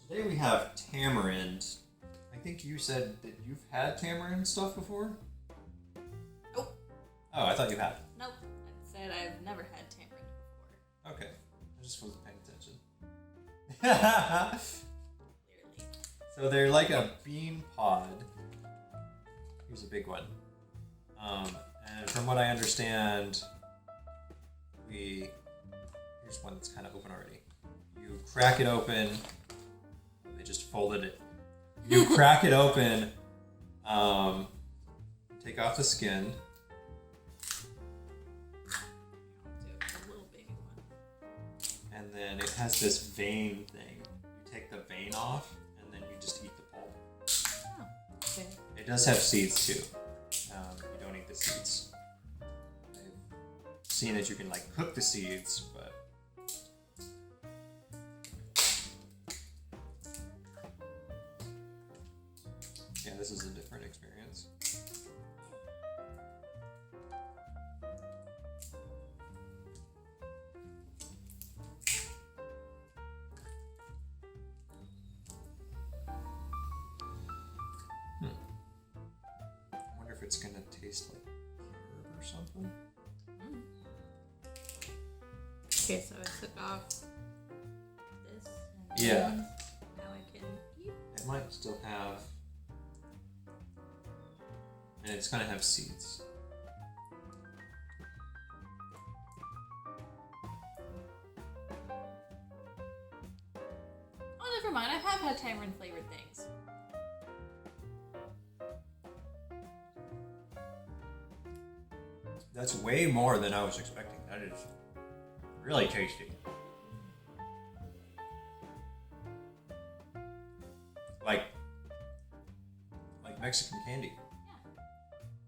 Today we have tamarind. I think you said that you've had tamarind stuff before? Nope. Oh, I thought you had. Nope. I said I've never had tamarind before. Okay. I just wasn't paying attention. Clearly. So they're like a bean pod. Here's a big one. And from what I understand, here's one that's kind of open already. You crack it open. They just folded it. You crack it open. Take off the skin. A little baby one. And then it has this vein thing. You take the vein off, and then you just eat the pulp. Oh, okay. It does have seeds too. You don't eat the seeds. I've seen that you can like cook the seeds, but yeah, this is a different experience. I wonder if it's gonna taste like herb or something. Mm. Okay, so I took off this. And Yeah. then now I can eat. It might still have, and it's gonna have seeds. Oh, never mind. I have had tamarind flavored things. That's way more than I was expecting. That is really tasty. Like Mexican candy.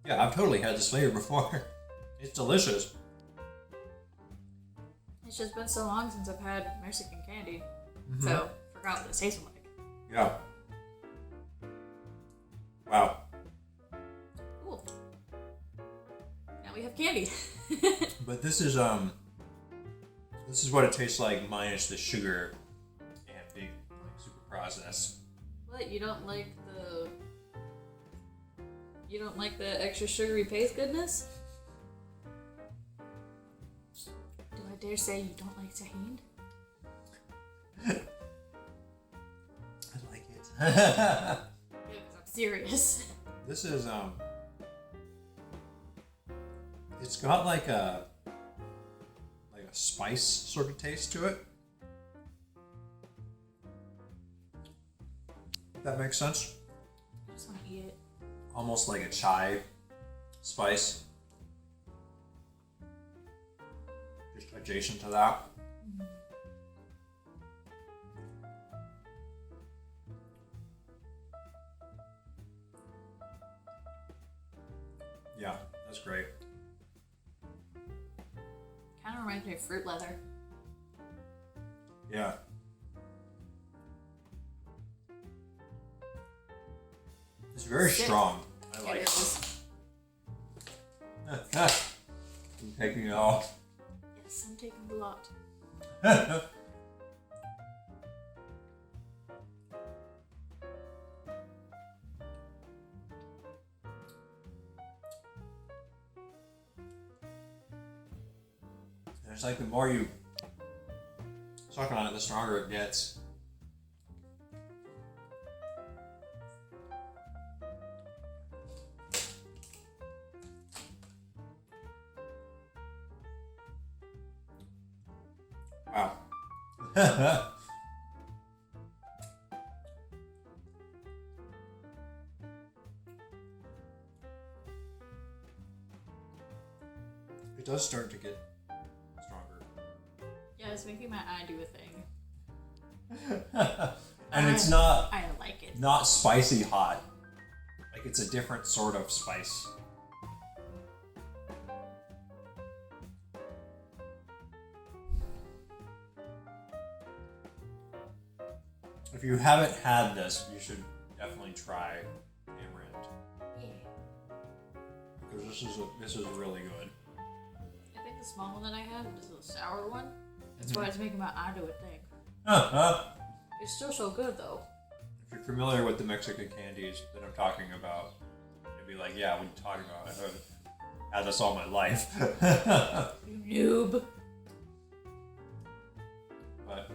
Yeah, I've totally had this flavor before. It's delicious. It's just been so long since I've had Mexican candy, so forgot what it tasted like. Yeah. Wow. Cool. Now we have candy. But this is what it tastes like minus the sugar and big like super processed. What, you don't like the extra sugary paste goodness? Do I dare say you don't like tahini? I like it. Yeah, because I'm serious. This is it's got like a spice sort of taste to it. That makes sense. I just want to eat it. Almost like a chive spice. Just adjacent to that. Yeah, that's great. Kind of reminds me of fruit leather. Yeah. It's very Sick. strong. I like It it. is. I'm taking it all. Yes, I'm taking a lot. And it's like the more you suck on it, the stronger it gets. Wow. It does start to get stronger. Yeah, it's making my eye do a thing. And it's not I like it. not spicy hot. Like it's a different sort of spice. If you haven't had this, you should definitely try Tamarind. Yeah. Because this is really good. I think the small one that I have is the sour one. That's why it's making my eye do a thing. It's still so good though. If you're familiar with the Mexican candies that I'm talking about, you'd be like, yeah, what are you talking about? I've had this all my life. You noob. But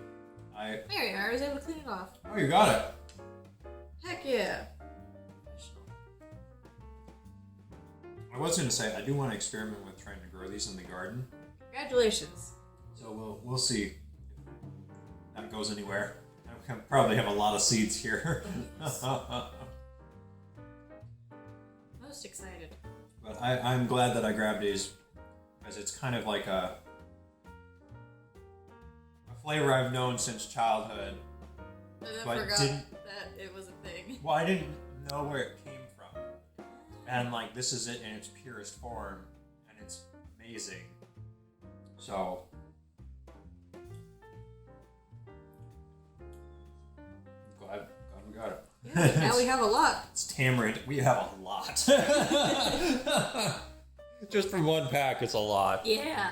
There you are. I was able to clean it off. Oh, you got it. Heck yeah. I was going to say, I do want to experiment with trying to grow these in the garden. Congratulations. So we'll see if that goes anywhere. I probably have a lot of seeds here. Most excited. But I'm glad that I grabbed these because it's kind of like a flavor I've known since childhood. And then But forgot didn't- that it was a thing. Well, I didn't know where it came from. And like this is it in its purest form and it's amazing. So glad we got it. Yeah, now we have a lot. It's tamarind. We have a lot. Just from one pack, it's a lot. Yeah.